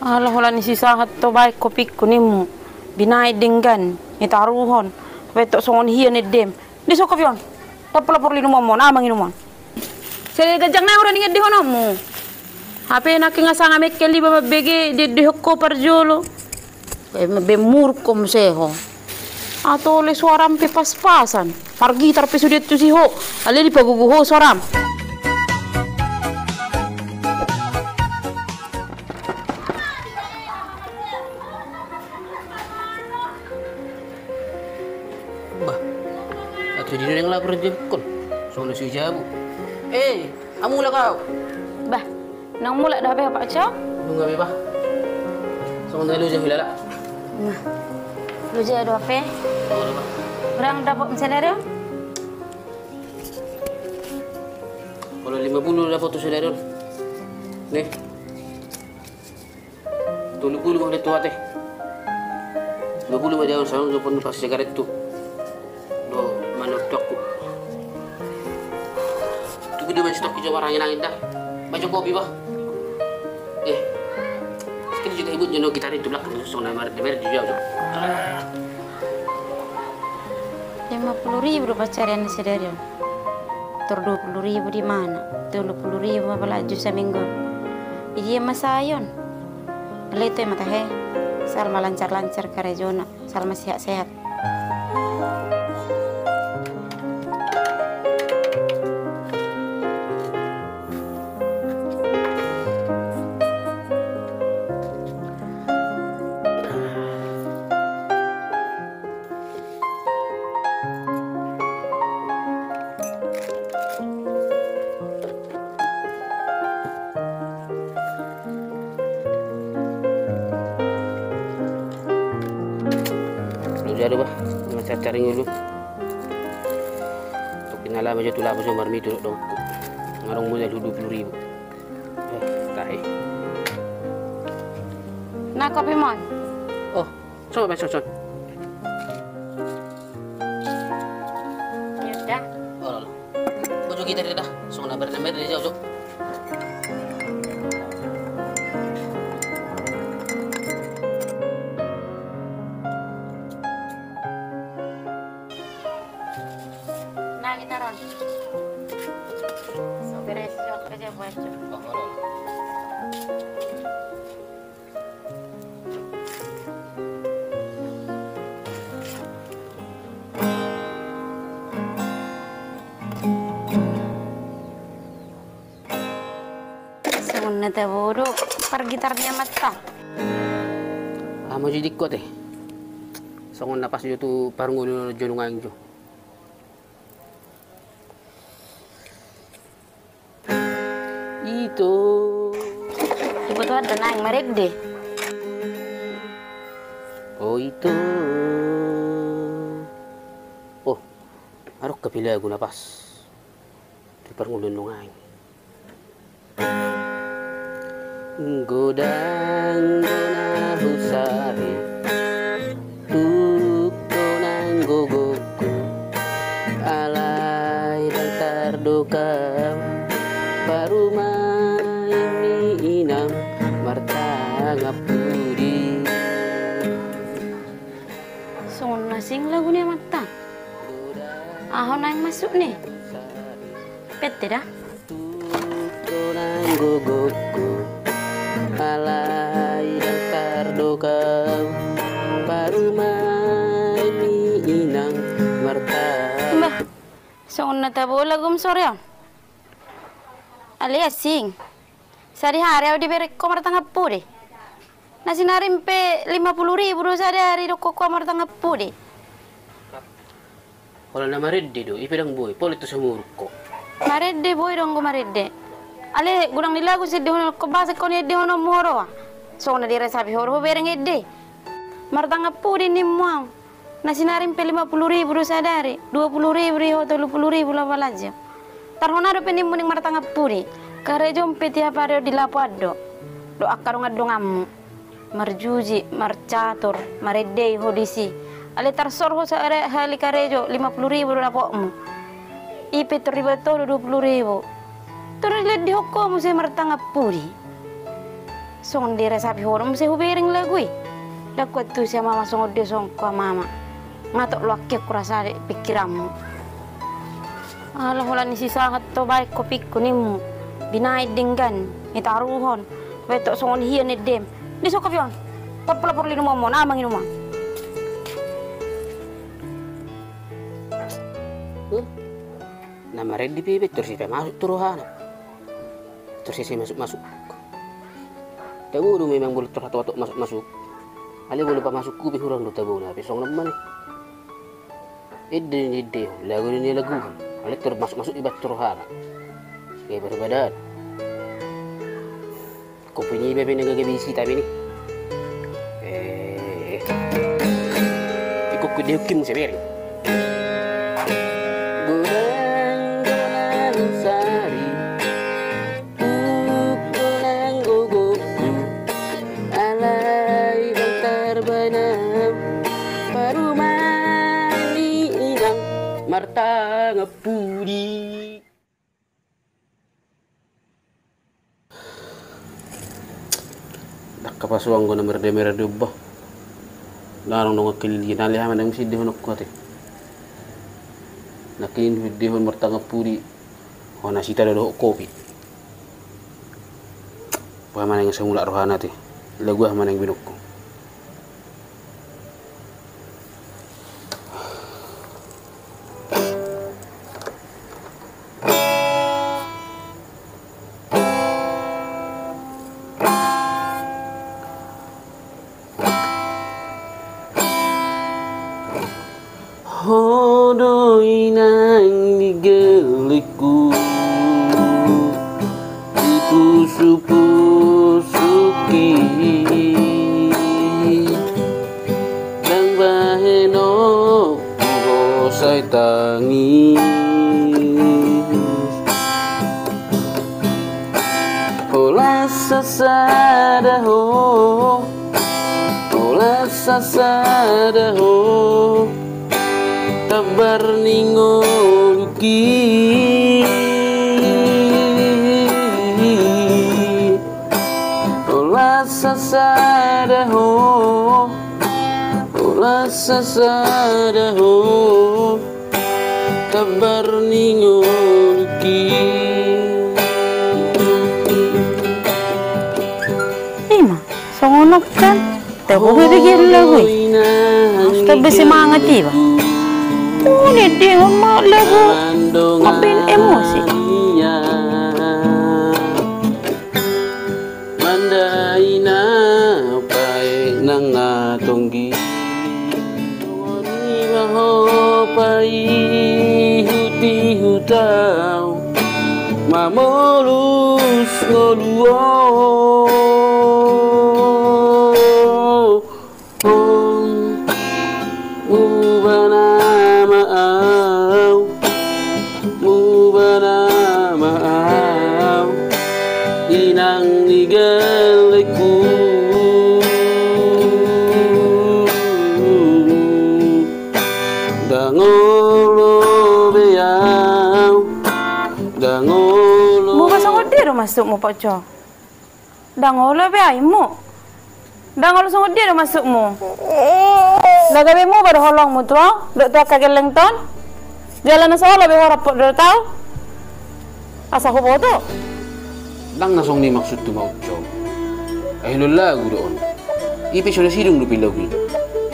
Alah wala ni sisahat to baik kopik ko nimo. Binay dinggan itaruhon. Wetok songon hiyan edem. Di sokop yon. Tapolapor lino mo amang inumon. Sele gajang na orang ingat di hono mo. HP na kinga sanga mekkeli ba mabege di hokko parjolo. Be murko mo seho. Ato le suaram pe pas-pasan. Pargi tarpe sudet tu siho. Ale di paguguho suaram. Bah, atau di neng lapor jengkol. Soalnya si jabu. Amu lah kau. Bah, nang mula dah apa Pak Cok? Nunggu apa? Soalnya lu jahil lah. Nah, lu jadi ada apa? Orang dapat mencari Kalau 50 dapat tu saudara. Nih. 30 boleh tua teh. 20 aja orang pun pas sigaret tu. Do mana tokku. Tu dia masih stok hijau warna angin dah. Baca kopi bah. Sekali juga ibu jono gitar itu belakang soalnya mer di jauh. 50.000 pacaran saudara. Tur 20.000 di mana? 30.000 apa laju seminggu. Iya masayon. Lalu itu mata he. Salma lancar-lancar karejona. Salma sehat-sehat. Jadi bah, macam cari dulu. Kenal aja tu lah pasal marmi tu dong. Ngarong modal 20.000. Tahi. Nak kopi mon? Oh, coba besok. Ya dah. Oh, baju kita dah. Soalnya berdemer di jauh. Kita ron. So beres jok kerja baju. Sebenarnya teh bodoh pergi gitarnya mata. Mau jadi kuat eh. Songon napas jo tu parungul jonungang jo. Itu. Ibu tuh ada naik merek deh. Oh itu. Oh, harus kepilih aku napas. Di parungul jonungang. Godang dona husari tuk donang gogoku alai dan tardokam paruma ini inam martangap pudi Sungun nasing lagu nih mata. Ahon naik masuk nih. Pete dah. Tuk donang gogoku alai dan tardokam parumai inang marta Mbah, sungun na tabo lagum sorya. Ali asing. Sari hari aku diberi komar tangga pudi. Nasi narimpe 50.000 sehari hari doko komar tangga pudi. kalau nama redde do ipedang boy pol itu semurko Maredde boy dong maredde. Ale gudang nilagu sih dihono ko base ko ni dihono moro. So na dire sabi horo bereng edde. Martanga pudi ni muang. Nasi narim pe 50.000 sadari, 20.000 riho 30.000 la balaja. Tarhona do penim muning martanga pudi. Kare jompe tiap hari di lapado. Do akarung adong am. Marjuji, marcatur, maredde hodisi. Ale tarsor ho sa hali karejo 50.000 lapokmu. Ipe terlibat 20.000. Terlihat di hukum saya martanga pudi. Song dire sabi horo mesti hubering lagui. Dakot tu siya mama song de song ko mama. Ngatok lo akke kurasa pikiranmu. Alah hola ni sisa to baik kopik kunimu. Binai dinggan itaruhon. Betok song hian edem. Di sokapion. Tapla perlu mo na amang inuma. Nama red di bibit terus siapa masuk turuhana. Terus saya masuk. Tahu dulu memang boleh terhato masuk. Ale boleh pa masuk kubi hurang do tabu na pisong naman. Ide lagu ni lagu. Ale terus masuk ibat turuhana. Kaya berbadan. Kopi ni bebe nagagabisi tabi ni. Ikut dia kim seberi. Marta ngepudi. Dak kapasuang ko na merde ba. Larang nung kilili nalihaman ang sidihon ko ate. Nakin vidihon marta ngepudi. Ho nasita do kopi. Pa man ang samula rohana ate. Lagu man ang binuk ko. Hodoi nang digeliku dipusu-pusuki dan baheno bosai tangis olah sasadaho kabar ningoluki olah sasadaho kabar ningoluki. Ima, songonok kan? Tebo bibigyan lagu. Hasta semangat iba. Ini dia mak lagu. Apin emosi. Mandai na pai nang atonggi. Ni maho pai huti hutau. Mamolus ngoluo. Inang nigaliku dangolo beau dangolo Mu pasang dia masuk mu Pak Jo. Dangolo beai mu. Dangolo sang dia masuk mu. Lagabe mu baru holong mu tu. Dok tu kageleng ton. Jalan solo be harap do tahu. Asa ko boto. Lang nasong ni maksud tu mau cow. Ahilul lagu doon. Ipi sudah sidung do pilagu.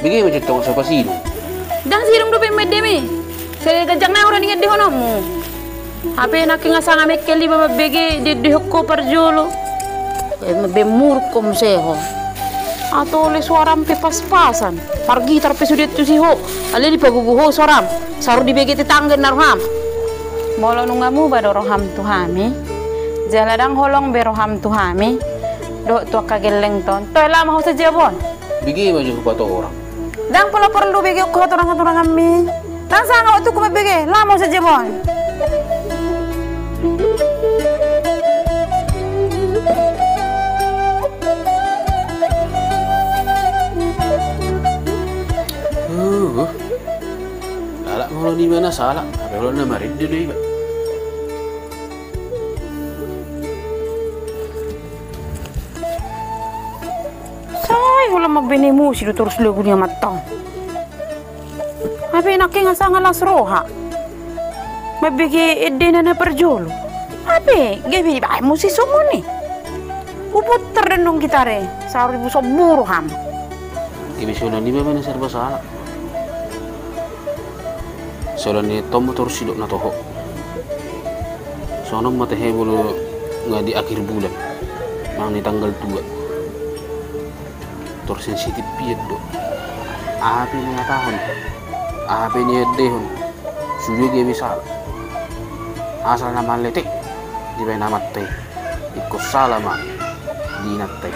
Bigay macam tong sa pasidung. Dang sidung do pe medemi. Saya gajang na orang ingat di hono mu. Hape nak ngasang ame keli baba bege di hokko perjolo. Be murkom seho. Atau oleh suaram pe pas-pasan. Pargi tarpe sudah tu siho. Ale di paguguho suaram. Saru di bege tetangga narham. Molo nungamu bado roham tuhami. Jaladang holong beroham tuhami. Dok tua kageleng ton. Toy lama ho saja bon. Bigay macam kepada orang. Dang pala perlu bege ko orang kami. Dang sanga waktu ko bege. Lama ho saja bon. Salah mau di mana salah? Kalau nama rindu deh. lama benemusi do terus lagu dia matang. Apa enaknya nggak sangat las roha. Mabigi edena na perjolo. Apa? Gabi ba musi semua nih. Uput terdenung gitare. Saru ibu soburu ham. Ibisonan di bawah serba salah. Soalnya ni tomo terus hidup na toho. Soalnya mata hebulu nggak di akhir bulan. Mang ni tanggal 2. Terus sensitif piet do. Apa ni tahun? Apa ni dehon? Sudah dia bisa. Asal nama letik di bawah nama teh. Ikut salah mah di natai.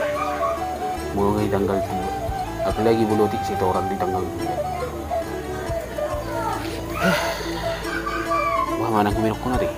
Mulai tanggal 2. Aku lagi belotik si orang di tanggal 2. Wah, mana aku minum nanti?